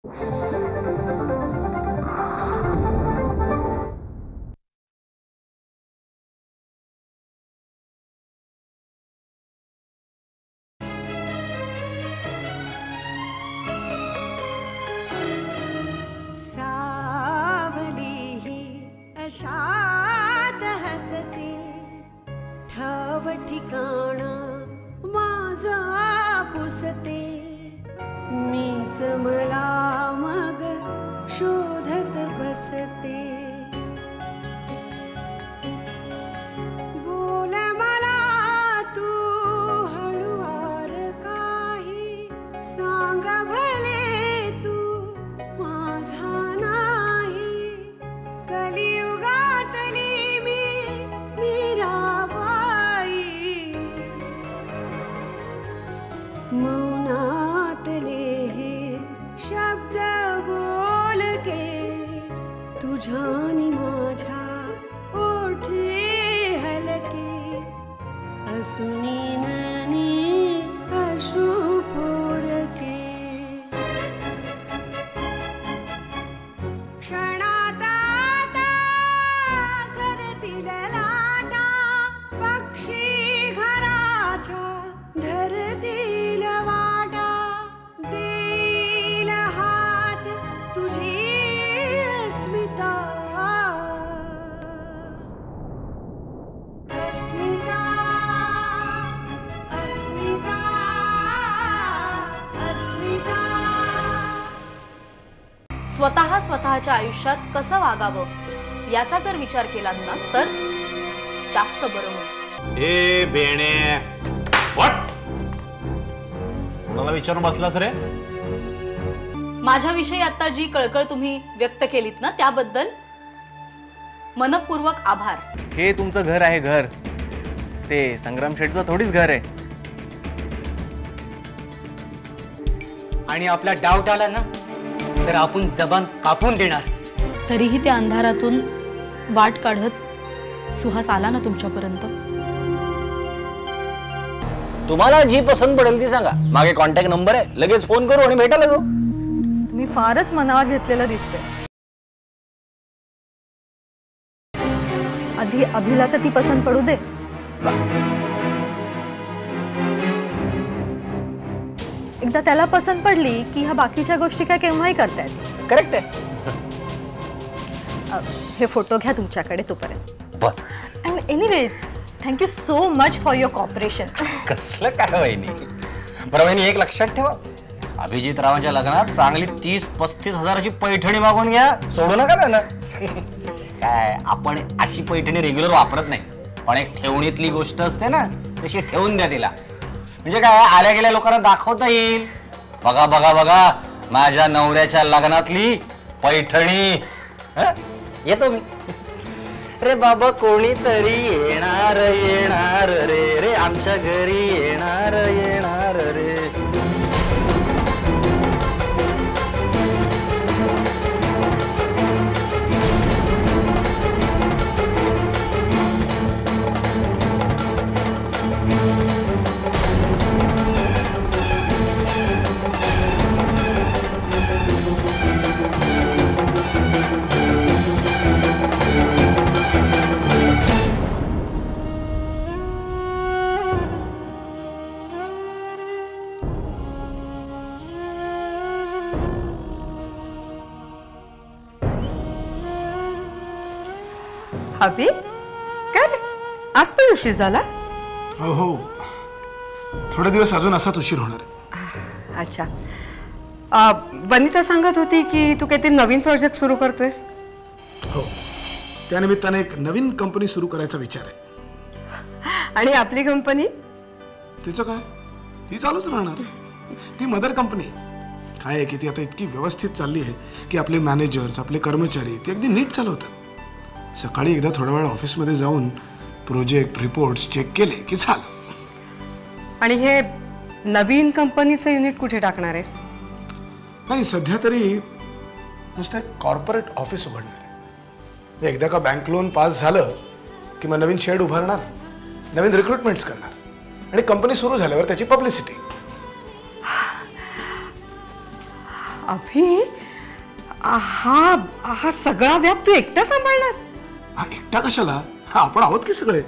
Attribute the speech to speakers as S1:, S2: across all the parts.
S1: शात हसते ठाव ठिकाण माझा पुसते मीच मला मग शोधत बसते बोल मला तू हळुवार काही सांग भले तू माझा नाही कलियुगातली मीराबाई मौनातले हे शब्द बोल के तुझ्यानी माझ्या ओठे हलके असुनी ननी अश्रू पोरके क्षणात आता सरतील लाटा पक्षी घराच्या धरतील वाटा देईल हात तुझी अस्मिता अस्मिता अस्मिता अस्मिता
S2: स्वतःच्या आयुष्यात कसं वागावं याचा जर विचार केला ना तर जास्त बरं होईल.
S3: ए बेणे व्हॉट कोणाला विचारून बसलास रे?
S2: माझ्याविषयी आता जी कळकळ तुम्ही व्यक्त केलीत ना त्याबद्दल मनपूर्वक आभार.
S4: हे तुमचं घर आहे घर, ते संग्राम शेठचं थोडीच घर आहे.
S5: आणि आपला डाऊट आला ना तर आपण जबान कापून देणार.
S2: तरीही त्या अंधारातून वाट काढत सुहास आला ना तुमच्यापर्यंत.
S6: तुम्हाला जी पसंत पडेल ती सांगा, मागे कॉन्टॅक्ट नंबर आहे, लगेच फोन करू आणि भेटायला जाऊ.
S7: तुम्ही फारच मनावर घेतलेलं दिसते. आधी अभिला तर ती पसंत पडू दे. एकदा त्याला पसंत पडली की ह्या बाकीच्या गोष्टी काय केव्हाही करता येतील.
S6: करेक्ट आहे.
S7: हे फोटो घ्या तुमच्याकडे तोपर्यंत.
S8: And anyways thank you so much for your cooperation.
S6: कसलं काय वहिनी. बरं वहिनी एक लक्षात ठेवा, अभिजित रावांच्या लग्नात चांगली 30-35 हजाराची पैठणी मागून घ्या, सोडू नका त्याला. काय आपण अशी पैठणी रेग्युलर वापरत नाही, पण एक ठेवणीतली गोष्ट असते ना तशी ठेवून द्या तिला. म्हणजे काय आल्या गेल्या लोकांना दाखवता येईल, बघा बघा बघा माझ्या नवऱ्याच्या लग्नातली पैठणी. येतो मी. रे बाबा कोणीतरी येणार येणार रे रे आमच्या घरी येणार येणार रे.
S8: अभि काय रे आज पण उशीर झाला?
S9: हो हो थोडे दिवस अजून असाच उशीर होणार आहे.
S8: अच्छा. वनिता सांगत होती की तू काहीतरी नवीन प्रोजेक्ट सुरू करतोयस.
S9: हो त्यानिमित्ताने एक नवीन कंपनी सुरू करायचा विचार आहे.
S8: आणि आपली कंपनी?
S9: तिचं काय, ती चालूच राहणार. ती मदर कंपनी. काय आहे की ती आता इतकी व्यवस्थित चालली आहे की आपले मॅनेजर्स आपले कर्मचारी ते अगदी नीट चालवतात. सकाळी एकदा थोडा वेळ ऑफिसमध्ये जाऊन प्रोजेक्ट रिपोर्ट्स चेक केले की झालं.
S8: आणि हे नवीन कंपनीचं युनिट कुठे टाकणार आहेस?
S9: नाही सध्या तरी नुसतं कॉर्पोरेट ऑफिस उघडणार आहे. एकदा का बँक लोन पास झालं की मग नवीन शेड उभारणार, नवीन रिक्रुटमेंट्स करणार आणि कंपनी सुरू झाल्यावर त्याची पब्लिसिटी.
S8: अभि हा सगळा व्याप तू एकटा सांभाळणार?
S9: हा एकटा कशाला, हा आपण आहोत की सगळे.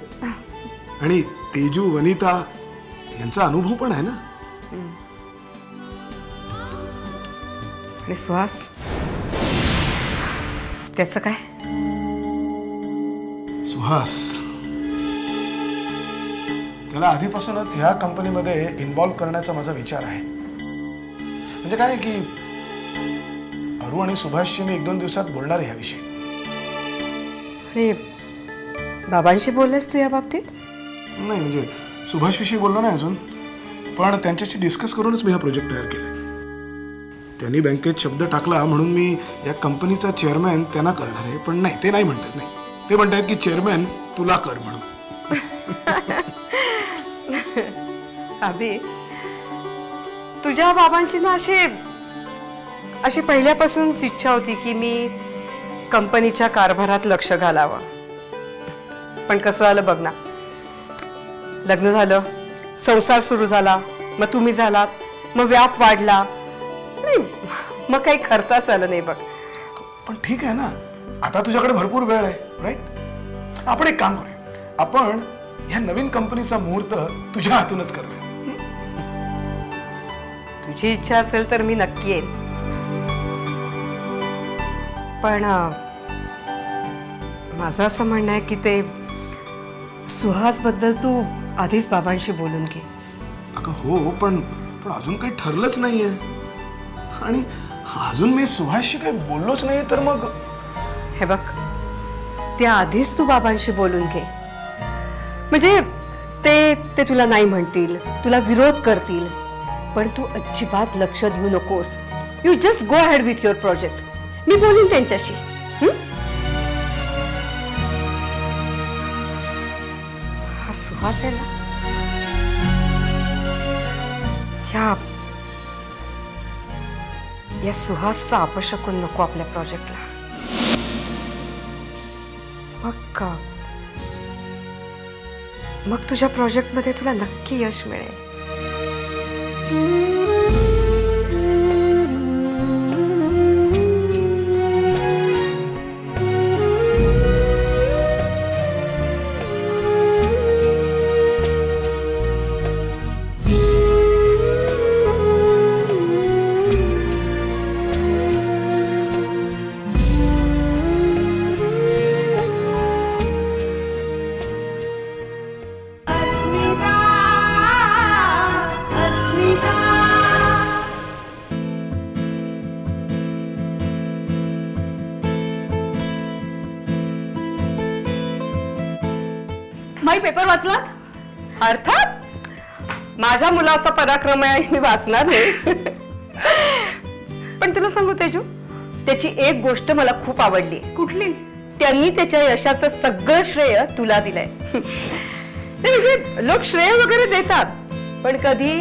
S9: आणि तेजू वनिता यांचा अनुभव पण आहे ना.
S8: आणि सुहास त्याचं काय?
S9: सुहास त्याला आधीपासूनच ह्या कंपनीमध्ये इन्व्हॉल्व करण्याचा माझा विचार आहे. म्हणजे काय की अरू आणि सुभाषशी मी 1-2 दिवसात बोलणार आहे ह्याविषयी.
S8: आणि बाबांशी बोललेस तू या बाबतीत?
S9: नाही म्हणजे सुभाषविषयी बोललो नाही अजून, पण त्यांच्याशी डिस्कस करूनच मी हा प्रोजेक्ट तयार केलाय. त्यांनी बँकेत शब्द टाकला म्हणून मी या कंपनीचा चेअरमॅन त्यांना करणार आहे. पण नाही, ते नाही म्हणतात. नाही, ते म्हणतात की चेअरमॅन तुला कर म्हणून.
S8: अभि तुझ्या बाबांची ना अशी पहिल्यापासूनच इच्छा होती की मी कंपनीच्या कारभारात लक्ष घालावं. पण कसं झालं बघ ना, लग्न झालं, संसार सुरू झाला, मग तुम्ही झालात, मग व्याप वाढला, मग काही खर्चाच आलं नाही बघ.
S9: पण ठीक आहे ना, आता तुझ्याकडे भरपूर वेळ आहे, राईट? आपण एक काम करूया, आपण ह्या नवीन कंपनीचा मुहूर्त तुझ्या हातूनच करूया.
S8: तुझी इच्छा असेल तर मी नक्की येईन. पण माझं असं म्हणणं आहे की ते सुहास बद्दल तू आधीच बाबांशी बोलून घे.
S9: अगं हो, पण अजून काही ठरलंच नाहीये. आणि अजून मी सुहासशी काही बोललोच नाही, तर मग
S8: हे बघ, त्या आधीच तू बाबांशी बोलून घे. म्हणजे ते तुला नाही म्हणतील, तुला विरोध करतील, पण तू अजिबात लक्ष देऊ नकोस. You just go ahead with your project. मी बोलीन त्यांच्याशी. हा सुहास आहे ना, या सुहासचा अपशकुन नको आपल्या प्रोजेक्टला. मग तुझ्या प्रोजेक्टमध्ये तुला नक्की यश मिळेल.
S2: माई पेपर वाचला?
S8: अर्थात माझ्या मुलाचा पराक्रम आहे, मी वाचणार नाही. पण तुला सांगू तेजू, त्याची एक गोष्ट मला खूप आवडली.
S2: कुठली?
S8: त्यांनी त्याच्या यशाचं सगळं श्रेय तुला दिलंय. म्हणजे लोक श्रेय वगैरे देतात, पण कधी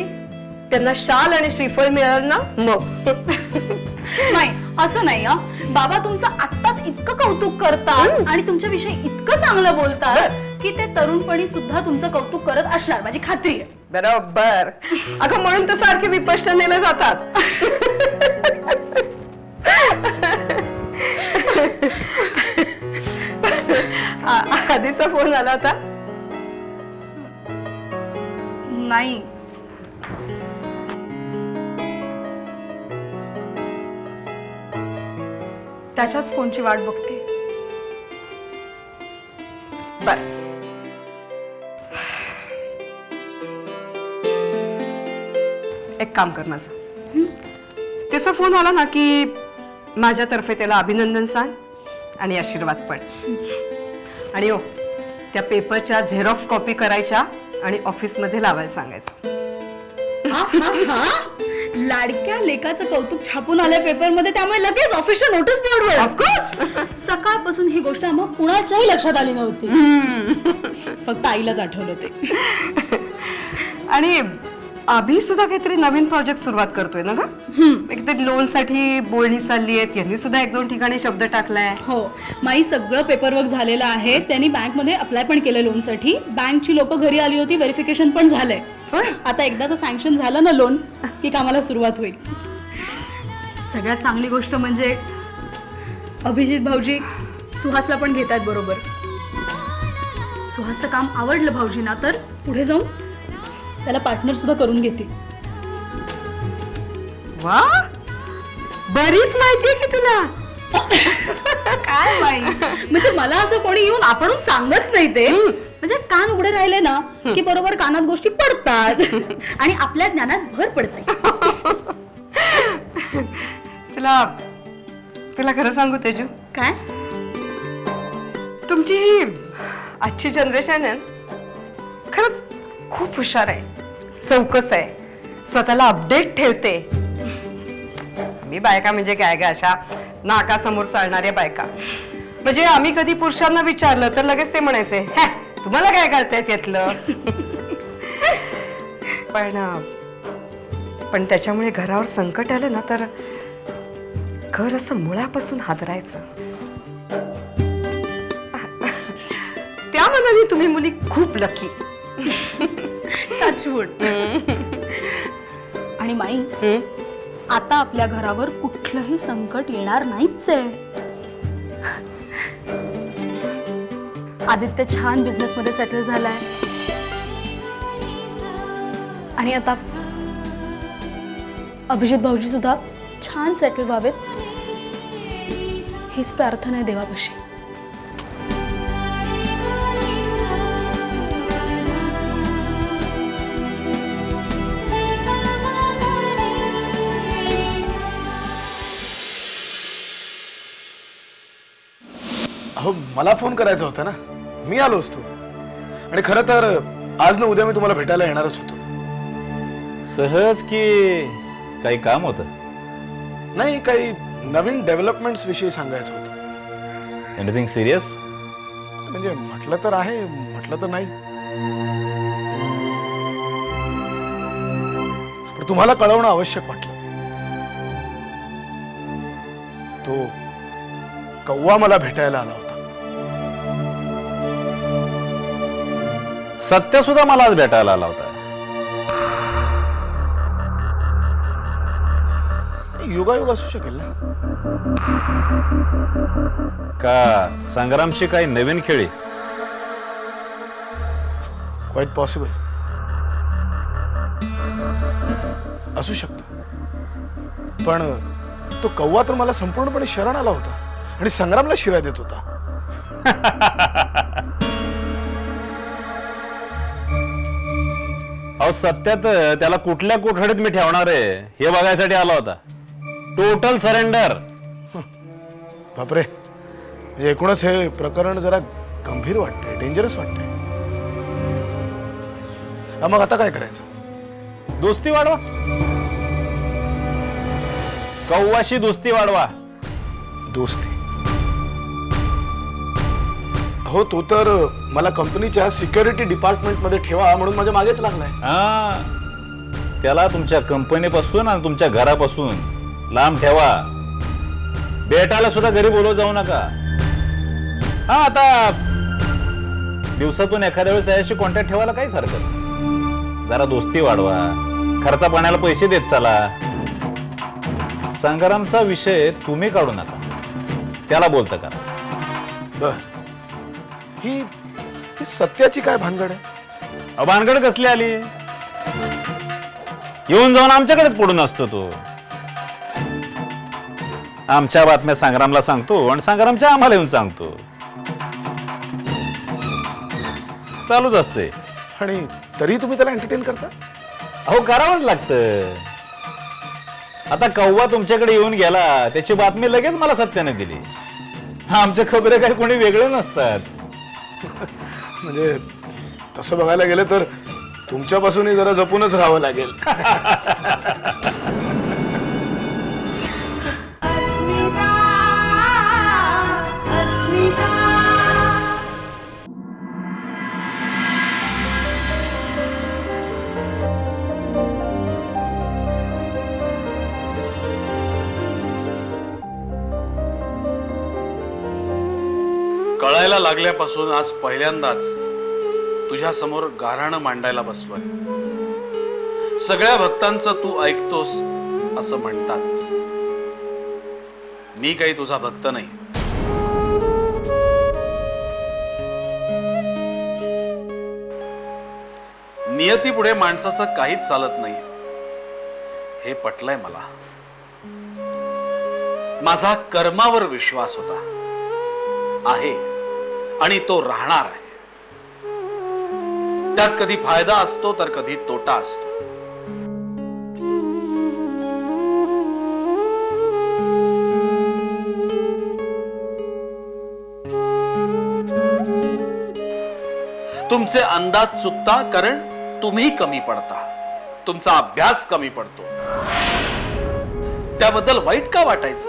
S8: त्यांना शाल आणि श्रीफळ मिळालं ना मग.
S2: नाही, असं नाही. बाबा तुमचं आत्ताच इतकं कौतुक करतात आणि तुमच्याविषयी इतकं चांगलं बोलतात की ते तरुणपणी सुद्धा तुमचं कौतुक करत असणार, माझी खात्री आहे.
S8: बरोबर. अगं म्हणून तर सारखे विपश्यनेला जातात. आधीचा फोन आला होता?
S2: नाही. त्याच्याच फोनची वाट बघते.
S8: बर, एक काम कर माझं. त्याचा फोन आला ना की माझ्यातर्फे त्याला अभिनंदन सांग आणि आशीर्वाद पण. आणि हो, त्या पेपरच्या झेरॉक्स कॉपी करायच्या आणि ऑफिसमध्ये लावायला सांगायचं.
S2: लाडक्या लेकाचं कौतुक छापून आलंय पेपरमध्ये, त्यामुळे लगेच ऑफिशियल नोटीस बोर्डवर.
S8: ऑफकोर्स.
S2: सकाळपासून ही गोष्ट आम्हा कुणाच्याही लक्षात आली नव्हती. फक्त आईलाच आठवलं ते.
S8: आणि अभि सुद्धा काहीतरी नवीन प्रोजेक्ट सुरुवात करतोय ना ग? एकतरी लोन साठी बोलणी चालली आहे, त्यांनी सुद्धा 1-2 ठिकाणी शब्द टाकलाय.
S2: हो, माई सगळं पेपरवर्क झालेलं आहे. त्यांनी बँक मध्ये अप्लाय पण केलं लोन साठी. बँकची लोक घरी आली होती, व्हेरिफिकेशन पण झालंय. आता एकदाच सँक्शन झालं ना लोन की कामाला सुरुवात होईल. सगळ्यात चांगली गोष्ट म्हणजे अभिजित भाऊजी सुहासला पण घेत आहेत बरोबर. सुहासचं काम आवडलं भाऊजींना तर पुढे जाऊन त्याला पार्टनर सुद्धा करून घेते.
S8: वा, बरीच माहिती आहे की तुला.
S2: काय माहिती म्हणजे मला असं कोणी येऊन आपण सांगत नाही ते. म्हणजे कान उघडे राहिले ना की बरोबर कानात गोष्टी पडतात आणि आपल्या ज्ञानात भर पडते.
S8: तुला तुला खरं सांगू तेजू,
S2: काय
S8: तुमची ही आजची जनरेशन आहे खरंच खूप हुशार आहे, चौकस आहे, स्वतःला अपडेट ठेवते. मी बायका म्हणजे काय ग, अशा नाकासमोर चालणाऱ्या बायका. म्हणजे आम्ही कधी पुरुषांना विचारलं तर लगेच ते म्हणायचे, "हॅ, तुम्हाला काय कळतंय त्यातलं." पण त्याच्यामुळे घरावर संकट आलं ना तर घर असं मुळापासून हादरायचं. त्या मनाने तुम्ही मुली खूप लकी.
S2: टचवूड. आणि माई, आता आपल्या घरावर कुठलंही संकट येणार नाहीच आहे. आदित्य छान बिझनेस मध्ये सेटल झालाय आणि आता अभिजित भाऊजी सुद्धा छान सेटल व्हावेत हीच प्रार्थना आहे देवापाशी.
S9: अहो मला फोन करायचा होता ना, मी आलो असतो. आणि खरं तर आज ना उद्या मी तुम्हाला भेटायला येणारच होतो.
S3: सहज की काही काम होतं?
S9: नाही, काही नवीन डेव्हलपमेंट्स विषयी सांगायचं होतं.
S3: Anything serious?
S9: म्हणजे म्हटलं तर आहे, म्हटलं तर नाही. पण तुम्हाला कळवणं आवश्यक वाटलं. तो कौवा मला भेटायला आला होता.
S3: सत्य सुद्धा मला आज भेटायला आला होता.
S9: योगायोग असू शकेल ना?
S3: का संग्रामशी काही नवीन खेळी?
S9: क्वाइट पॉसिबल असू शकतं. पण तो कौवा तर मला संपूर्णपणे शरण आला होता आणि संग्रामला शिव्या देत होता.
S3: अहो सत्यात त्याला कुठल्या कोठडीत मी ठेवणार आहे हे बघायसाठी आला होता. Total surrender.
S9: बापरे, एकूणच हे प्रकरण जरा गंभीर वाटतंय, डेंजरस वाटतंय. मग आता काय करायचं?
S3: दोस्ती वाढवा. कौवाशी दोस्ती वाढवा.
S9: दोस्ती? हो, तो तर मला कंपनीच्या सिक्युरिटी डिपार्टमेंट मध्ये ठेवा म्हणून माझ्या मागेच लागलाय.
S3: त्याला तुमच्या कंपनीपासून आणि तुमच्या घरापासून लांब ठेवा. भेटायला सुद्धा घरी बोलवत जाऊ नका. आता दिवसातून एखाद्या वेळेस याशी कॉन्टॅक्ट ठेवायला काहीच हरकत नाही. जरा दोस्ती वाढवा, खर्चा पाण्याला पैसे देत चला. संग्रामचा विषय तुम्ही काढू नका, त्याला बोलता करा.
S9: बर, ही सत्याची काय भानगड आहे?
S3: भानगड कसली आली? येऊन जाऊन आमच्याकडेच पडून असतो तो. आमच्या बातम्या संग्रामला सांगतो आणि संग्रामच्या आम्हाला येऊन सांगतो. चालूच असते.
S9: आणि तरी तुम्ही त्याला एंटरटेन करता?
S3: अहो करावंच लागतं. आता कौवा तुमच्याकडे येऊन गेला, त्याची बातमी लगेच मला सत्याने दिली. आमच्या खबरे काही कोणी वेगळे नसतात.
S9: म्हणजे तसं बघायला गेलं तर तुमच्यापासूनही जरा जपूनच राहावं लागेल.
S1: अस्मिता, अस्मिता.
S10: कळायला लागल्यापासून आज पहिल्यांदाच तुझ्या समोर गाऱ्हाणं मांडायला बसलोय. सगळ्या भक्तांचं तू ऐकतोस असं म्हणतात. मी काही तुझा भक्त नाही. नियतीपुढे माणसाचं काहीच चालत नाही हे पटलंय मला. माझा कर्मावर विश्वास होता, आहे आणि तो राहणार आहे. त्यात कधी फायदा असतो तर कधी तोटा असतो. तुमचे अंदाज चुकता कारण तुम्ही कमी पडता, तुमचा अभ्यास कमी पडतो. त्याबद्दल वाईट का वाटायचं?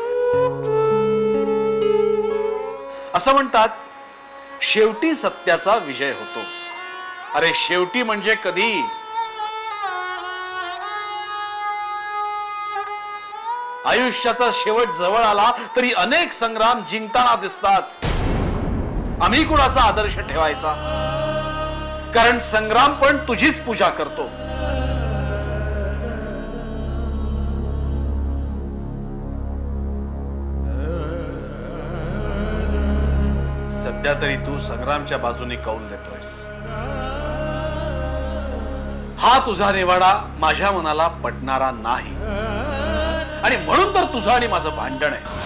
S10: असं म्हणतात शेवटी सत्याचा विजय होतो. अरे शेवटी म्हणजे कधी? आयुष्याचा शेवट जवळ आला तरी अनेक संग्राम जिंकताना दिसतात. आम्ही कुणाचा आदर्श ठेवायचा? कारण संग्राम पण तुझीच पूजा करतो. सध्या तरी तू संग्रामच्या बाजूने कौल देतोयस. हा तुझा निवाडा माझ्या मनाला पटणारा नाही आणि म्हणून तर तुझं आणि माझं भांडण आहे.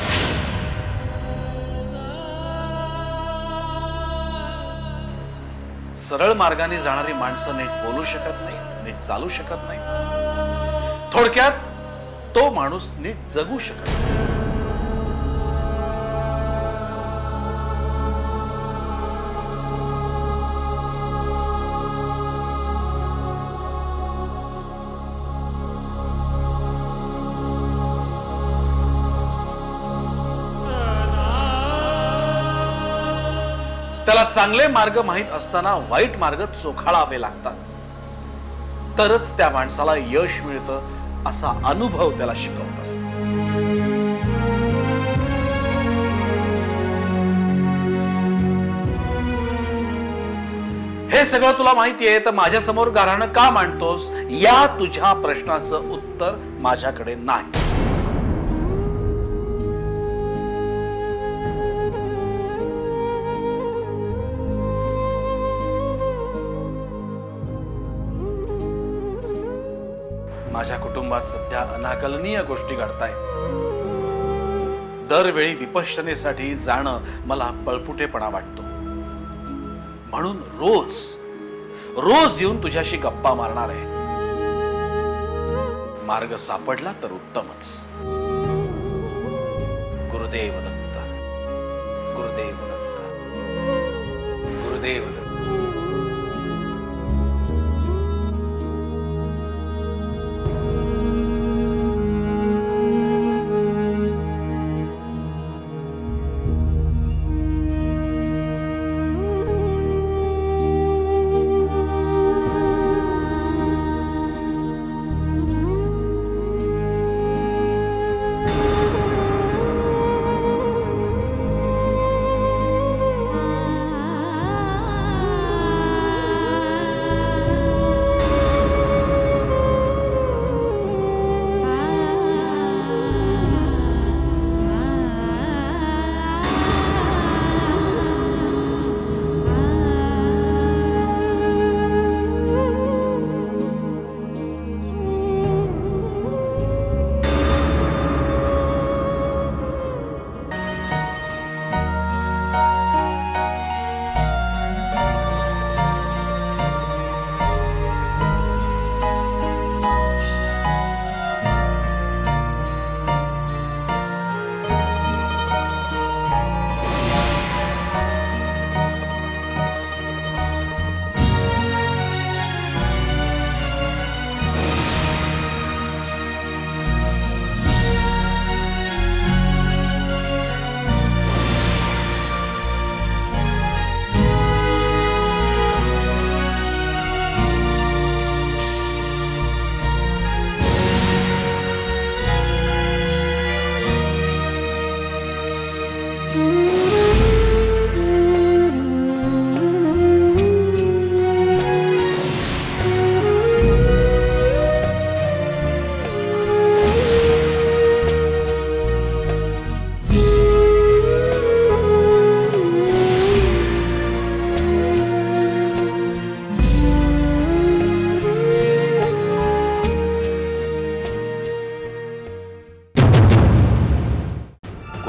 S10: सरळ मार्गाने जाणारी माणसं नीट बोलू शकत नाही, नीट चालू शकत नाही. थोडक्यात तो माणूस नीट जगू शकत नाही. त्याला चांगले मार्ग माहित असताना वाईट मार्ग चोखाळावे लागतात, तरच त्या माणसाला यश मिळतं असा अनुभव त्याला शिकवत असतो. हे सगळं तुला माहिती आहे तर माझ्या समोर गाऱ्हाणं का मांडतोस? या तुझ्या प्रश्नाचं उत्तर माझ्याकडे नाही. माझ्या कुटुंबात सध्या अनाकलनीय गोष्टी घडतायत. दरवेळी विपश्यनेसाठी जाणं मला पळपुटेपणा वाटतो. म्हणून रोज रोज येऊन तुझ्याशी गप्पा मारणार आहे. मार्ग सापडला तर उत्तमच. गुरुदेव दत्त, गुरुदेव दत्त, गुरुदेव दत्त.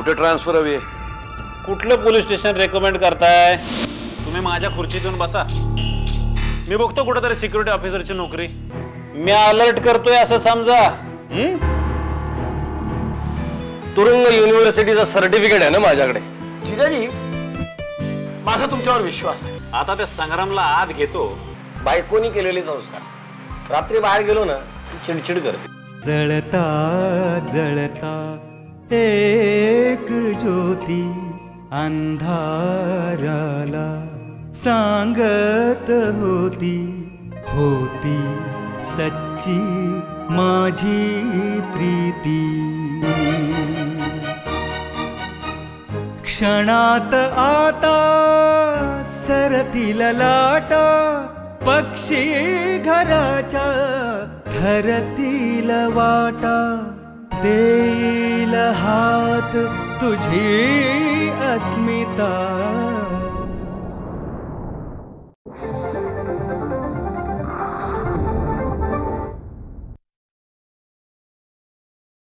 S10: कुठे ट्रान्सफर हवी आहे?
S3: कुठलं पोलीस स्टेशन रेकमेंड करताय? तुम्ही माझ्या खुर्चीत येऊन बसा, मी बघतो कुठेतरी सिक्युरिटी ऑफिसरची नोकरी. मी अलर्ट करतोय असं समजा.
S6: तुरुंग युनिव्हर्सिटीचं सर्टिफिकेट आहे ना माझ्याकडे.
S9: जिजाजी, माझा तुमच्यावर विश्वास आहे.
S3: आता त्या संग्रामला आत घेतो.
S6: बायकोनी केलेले संस्कार. रात्री बाहेर गेलो ना ती चिडचिड करते.
S11: जळता जळता एक ज्योती अंधाराला सांगत होती, होती सच्ची माझी प्रीती. क्षणात आता सरतील लाटा, पक्षी घराच्या ठरतील वाटा. देईल हात तुझी अस्मिता